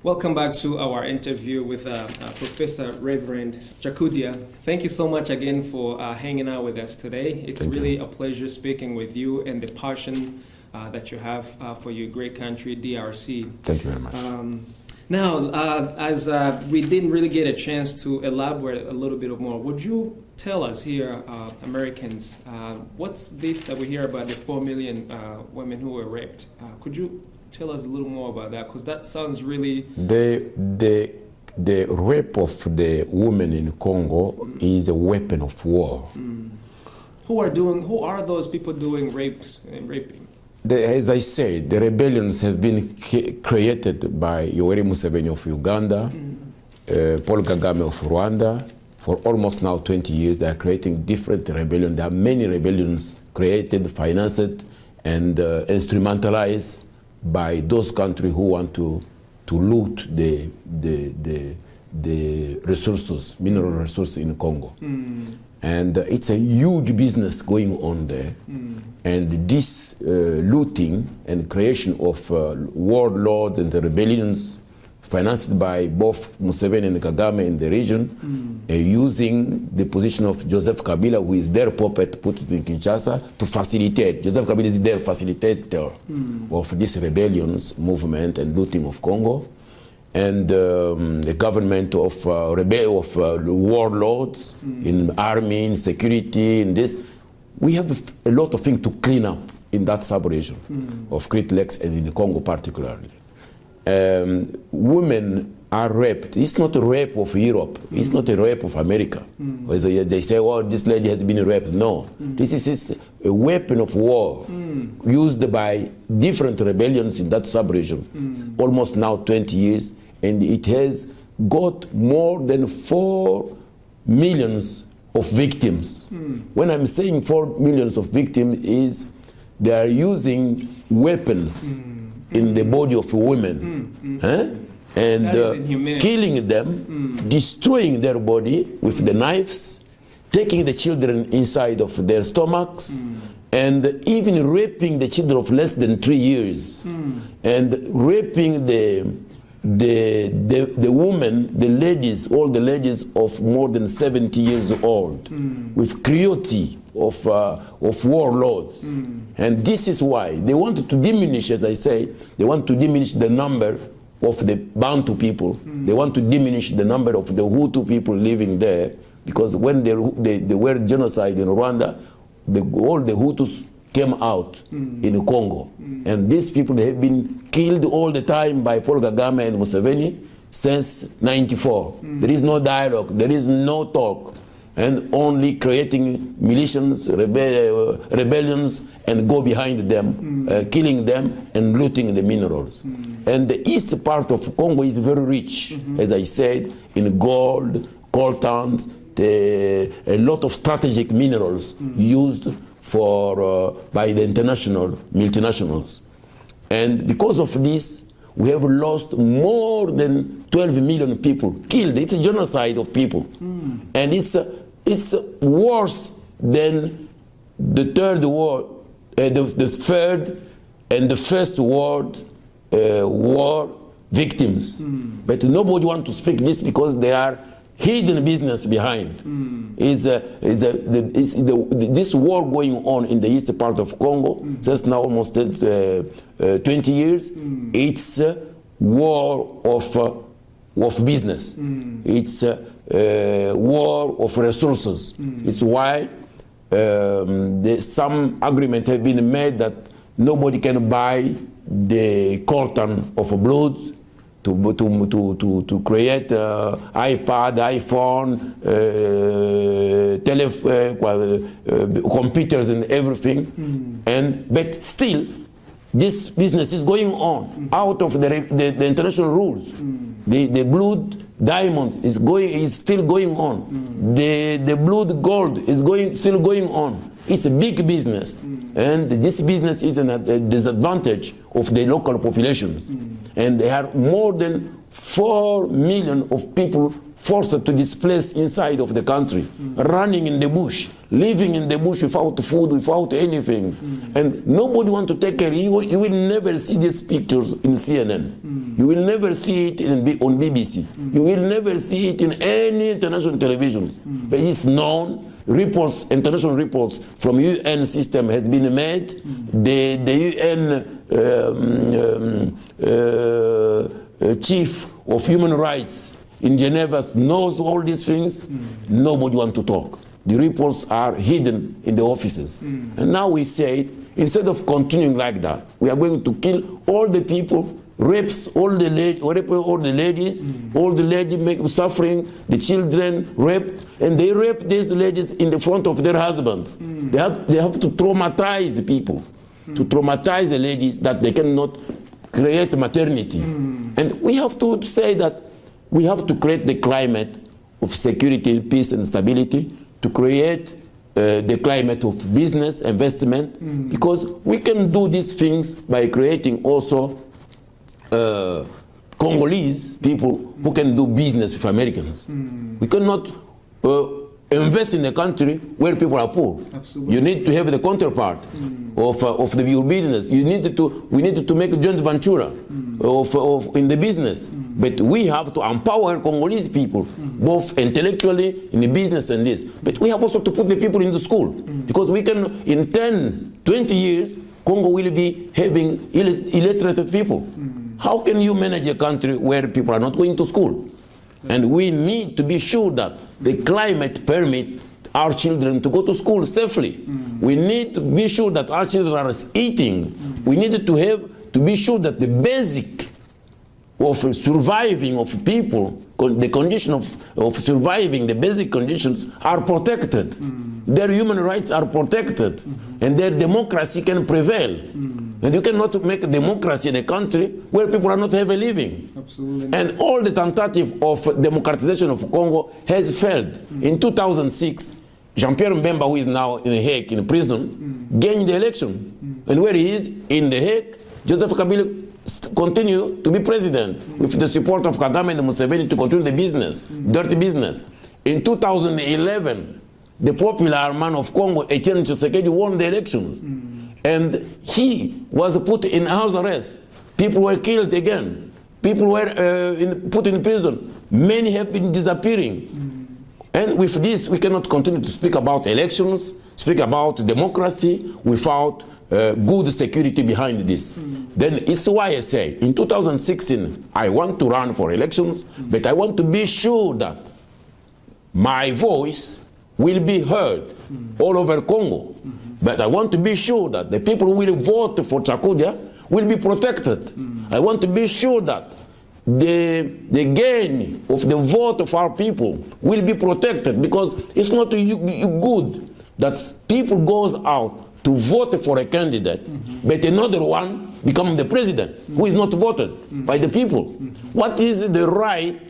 Welcome back to our interview with Professor Reverend Ciakudia. Thank you so much again for hanging out with us today. It's really a pleasure speaking with you and the passion that you have for your great country, DRC. Thank you very much. Now, as we didn't really get a chance to elaborate a little bit more, would you tell us here, Americans, what's this that we hear about the 4 million women who were raped? Could you tell us a little more about that? Because that sounds really... The rape of the women in Congo is a weapon of war. Who are those people doing rapes and raping? As I said, the rebellions have been created by Yoweri Museveni of Uganda, Paul Kagame of Rwanda. For almost now 20 years, they are creating different rebellions. There are many rebellions created, financed, and instrumentalized by those countries who want to loot the resources, mineral resources in Congo. And it's a huge business going on there. And this looting and creation of warlords and the rebellions financed by both Museveni and Kagame in the region, using the position of Joseph Kabila, who is their puppet, put it in Kinshasa, to facilitate. Joseph Kabila is their facilitator of this rebellions movement and looting of Congo. And the government of warlords in army, in security, in this. We have a lot of things to clean up in that sub-region of Great Lakes and in the Congo particularly. Women are raped. It's not a rape of Europe. It's not a rape of America. They say, oh, this lady has been raped. No. This is a weapon of war used by different rebellions in that sub-region. Almost now 20 years. And it has got more than 4 millions of victims. When I'm saying 4 millions of victims is they are using weapons in the body of women and killing them, destroying their body with the knives, taking the children inside of their stomachs, and even raping the children of less than 3 years, and raping the women, the ladies, all the ladies of more than 70 years old, with cruelty of warlords. And this is why they wanted to diminish, as I say, they want to diminish the number of the Bantu people. They want to diminish the number of the Hutu people living there, because when they were genocide in Rwanda, all the Hutus came out in Congo. And these people, they have been killed all the time by Paul Kagame and Museveni since '94. There is no dialogue, there is no talk, and only creating militias, rebellions, and go behind them, killing them and looting the minerals. And the east part of Congo is very rich, as I said, in gold, coltans, a lot of strategic minerals used for by the international multinationals. And because of this, we have lost more than 12 million people killed. It's a genocide of people. And it's worse than the third war, the third and the first world war victims. But nobody wants to speak this because they are hidden business behind. This war going on in the east part of Congo, since now almost 20 years, it's a war of business. It's a war of resources. It's why some agreement have been made that nobody can buy the coltan of blood to create iPad, iPhone, computers and everything. But still, this business is going on out of the international rules. The blood diamond is still going on. The blood gold is still going on. It's a big business. And this business is a disadvantage of the local populations. And there are more than 4 million of people forced to displace inside of the country, running in the bush, living in the bush without food, without anything. And nobody wants to take care. You will never see these pictures in CNN. You will never see it on BBC. You will never see it in any international televisions. But it's known. Reports, international reports from UN system has been made. The UN chief of human rights in Geneva knows all these things. Nobody wants to talk. The reports are hidden in the offices. And now we say, instead of continuing like that, we are going to kill all the people, rapes all the ladies, all the ladies make suffering, the children raped, and they rape these ladies in the front of their husbands. They have to traumatize people, to traumatize the ladies that they cannot create maternity. And we have to say that we have to create the climate of security, peace, and stability, to create the climate of business, investment, because we can do these things by creating also Congolese people who can do business with Americans. We cannot invest in a country where people are poor. Absolutely. You need to have the counterpart of your business. We need to make a joint venture in the business. But we have to empower Congolese people, both intellectually, in the business and this. But we have also to put the people in the school. Because we can, in 10, 20 years, Congo will be having illiterate people. How can you manage a country where people are not going to school? And we need to be sure that the climate permits our children to go to school safely. We need to be sure that our children are eating. We need to be sure that the basic of surviving of people, the condition of surviving, the basic conditions are protected. Their human rights are protected, and their democracy can prevail. And you cannot make a democracy in a country where people are not have a living. Absolutely. And all the tentative of democratization of Congo has failed. In 2006, Jean-Pierre Mbemba, who is now in The Hague, in prison, gained the election. And where he is, in The Hague, Joseph Kabila continue to be president with the support of Kagame and Museveni to continue the business, dirty business. In 2011, the popular man of Congo, Etienne Tshisekedi, won the elections. And he was put in house arrest. People were killed again. People were put in prison. Many have been disappearing. And with this, we cannot continue to speak about elections, speak about democracy without good security behind this. Then it's why I say, in 2016, I want to run for elections, but I want to be sure that my voice will be heard all over Congo. But I want to be sure that the people who will vote for Ciakudia will be protected. I want to be sure that the gain of the vote of our people will be protected, because it's not good that people goes out to vote for a candidate, but another one becomes the president who is not voted by the people. What is the right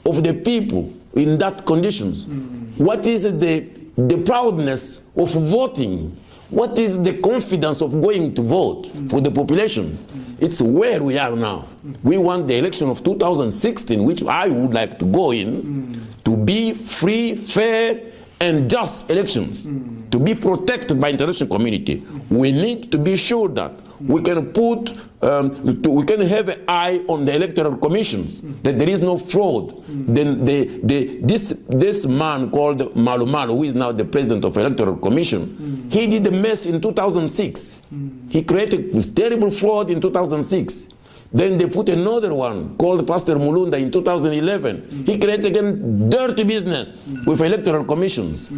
of the people in that conditions? What is the proudness of voting? What is the confidence of going to vote for the population? It's where we are now. We want the election of 2016, which I would like to go in, to be free, fair, and just elections, to be protected by international community. We need to be sure that we can put, we can have an eye on the electoral commissions, that there is no fraud. Then this man called Malu Malu, who is now the president of electoral commission, he did a mess in 2006. He created terrible fraud in 2006. Then they put another one called Pastor Mulunda in 2011. He created again dirty business with electoral commissions.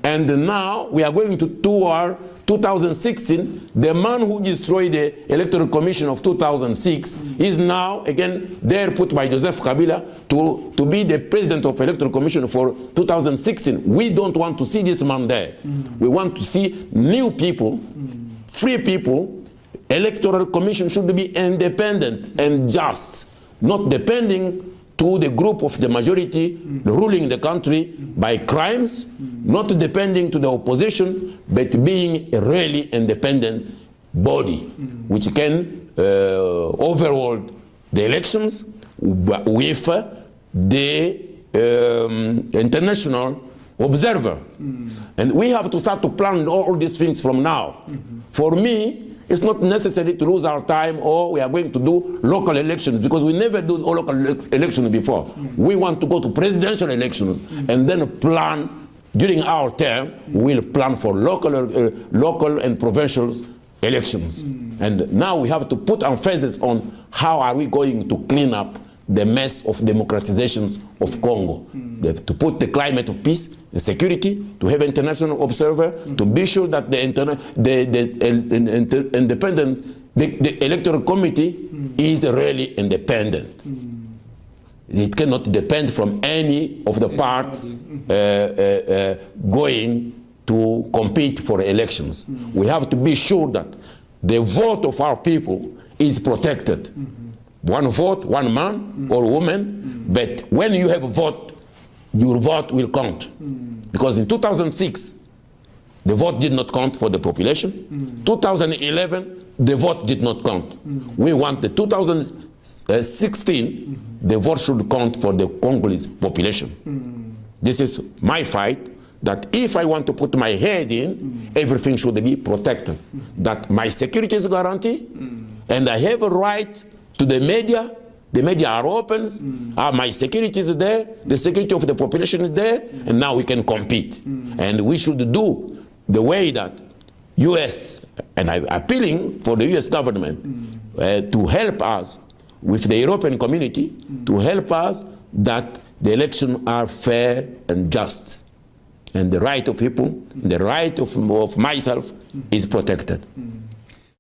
And now we are going to tour 2016. The man who destroyed the electoral commission of 2006 is now again there put by Joseph Kabila to be the president of electoral commission for 2016. We don't want to see this man there. We want to see new people, free people. Electoral commission should be independent and just, not depending to the group of the majority ruling the country by crimes, not depending to the opposition, but being a really independent body which can overhaul the elections with the international observer. And we have to start to plan all these things from now. For me, it's not necessary to lose our time or we are going to do local elections because we never do local elections before. We want to go to presidential elections and then plan during our term, we'll plan for local and provincial elections. And now we have to put emphasis on how are we going to clean up the mess of democratizations of Congo. To put the climate of peace and security, to have international observer, to be sure that the electoral committee is really independent. It cannot depend from any of the part going to compete for elections. We have to be sure that the vote of our people is protected. One vote, one man or woman, but when you have a vote, your vote will count. Because in 2006, the vote did not count for the population. 2011, the vote did not count. We want the 2016, the vote should count for the Congolese population. This is my fight, that if I want to put my head in, everything should be protected. That my security is guaranteed, and I have a right to the media are open, my security is there, the security of the population is there, and now we can compete. And we should do the way that US, and I'm appealing for the US government to help us with the European community, to help us that the elections are fair and just. And the right of people, the right of myself is protected.